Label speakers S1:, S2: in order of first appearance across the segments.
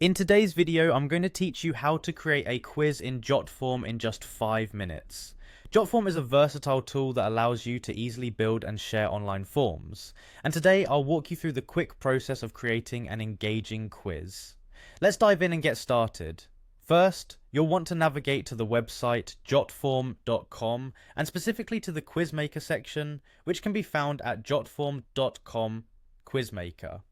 S1: In today's video, I'm going to teach you how to create a quiz in Jotform in just 5 minutes. Jotform is a versatile tool that allows you to easily build and share online forms. And today, I'll walk you through the quick process of creating an engaging quiz. Let's dive in and get started. First, you'll want to navigate to the website jotform.com and specifically to the Quizmaker section, which can be found at jotform.com Quizmaker.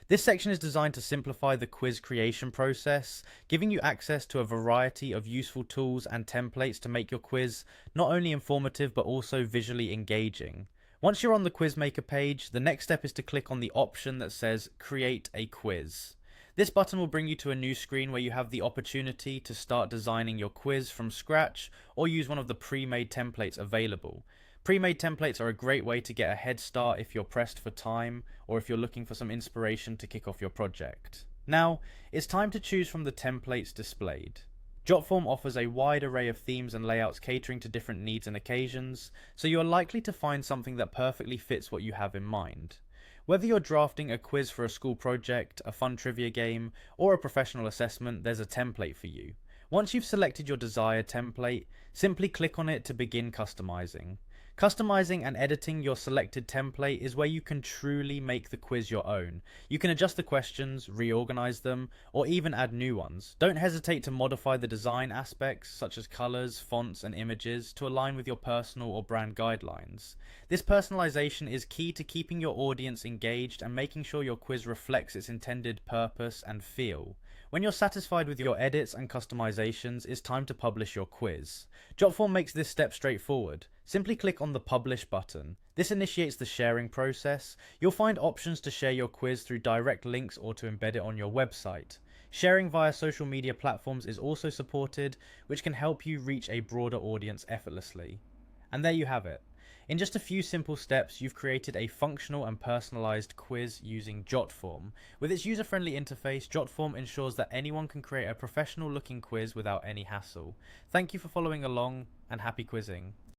S1: This section is designed to simplify the quiz creation process, giving you access to a variety of useful tools and templates to make your quiz not only informative but also visually engaging. Once you're on the Quizmaker page, the next step is to click on the option that says Create a Quiz. This button will bring you to a new screen where you have the opportunity to start designing your quiz from scratch or use one of the pre-made templates available. Pre-made templates are a great way to get a head start if you're pressed for time or if you're looking for some inspiration to kick off your project. Now, it's time to choose from the templates displayed. Jotform offers a wide array of themes and layouts catering to different needs and occasions, so you are likely to find something that perfectly fits what you have in mind. Whether you're drafting a quiz for a school project, a fun trivia game, or a professional assessment, there's a template for you. Once you've selected your desired template, simply click on it to begin customizing. Customizing and editing your selected template is where you can truly make the quiz your own. You can adjust the questions, reorganize them, or even add new ones. Don't hesitate to modify the design aspects, such as colors, fonts, and images, to align with your personal or brand guidelines. This personalization is key to keeping your audience engaged and making sure your quiz reflects its intended purpose and feel. When you're satisfied with your edits and customizations, it's time to publish your quiz. Jotform makes this step straightforward. Simply click on the Publish button. This initiates the sharing process. You'll find options to share your quiz through direct links or to embed it on your website. Sharing via social media platforms is also supported, which can help you reach a broader audience effortlessly. And there you have it. In just a few simple steps, you've created a functional and personalized quiz using Jotform. With its user-friendly interface, Jotform ensures that anyone can create a professional-looking quiz without any hassle. Thank you for following along, and happy quizzing.